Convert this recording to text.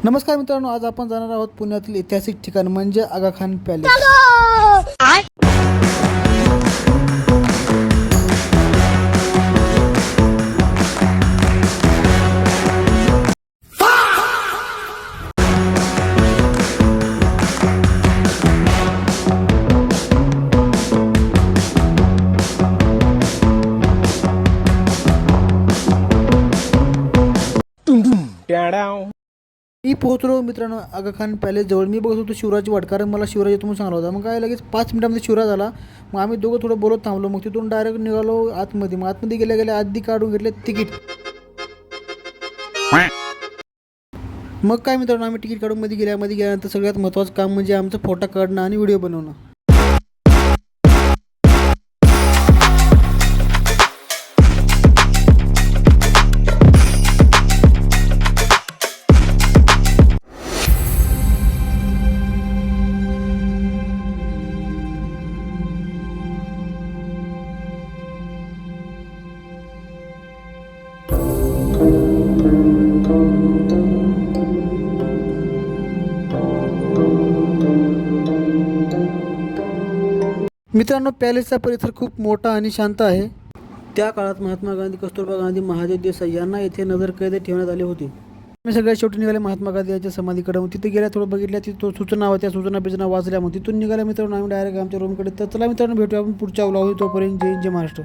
नमस्कार मित्रांनो, आज आपण जाणार आहोत पुण्यातील ऐतिहासिक ठिकाण म्हणजे आगा खान पॅलेस। मी पोहोचलो मित्रांनो आगा खान पॅलेस जवळ। मी बघत होतो शिवराज वाट, कारण मला शिवराज येतो म्हणून सांगला होता। मग काय लगेच 5 मिनिटांमध्ये शिवराज आला। मग आम्ही दोघं थोडं बोलत थांबलो। मग तिथून डायरेक्ट निघालो आतमध्ये। मग आतमध्ये गेल्या आधी काढून घेतले तिकीट। मग काय मित्रांनो, आम्ही तिकीट काढून मध्ये गेल्यानंतर सगळ्यात महत्त्वाचं काम म्हणजे आमचं फोटो काढणं आणि व्हिडिओ बनवणं। मित्रांनो, पॅलेसचा परिसर खूप मोठा आणि शांत आहे। त्या काळात महात्मा गांधी, कस्तुरबा गांधी, महादेव देसाई यांना येथे नजरकैद ठेवण्यात आले होते। मी सगळ्यात शेवटी निघाले महात्मा गांधी यांच्या समाधीकडे। तिथे गेल्या थोडं बघितल्या, तिथं सूचना होत्या, सूचना वाचल्या। मग तिथून निघाल्या मित्रांनो आम्ही डायरेक्ट आमच्या रूमकडे। तर चला मित्रांनो, भेटूया आपण पुढच्या व्लॉगमध्ये। तोपर्यंत जय महाराष्ट्र।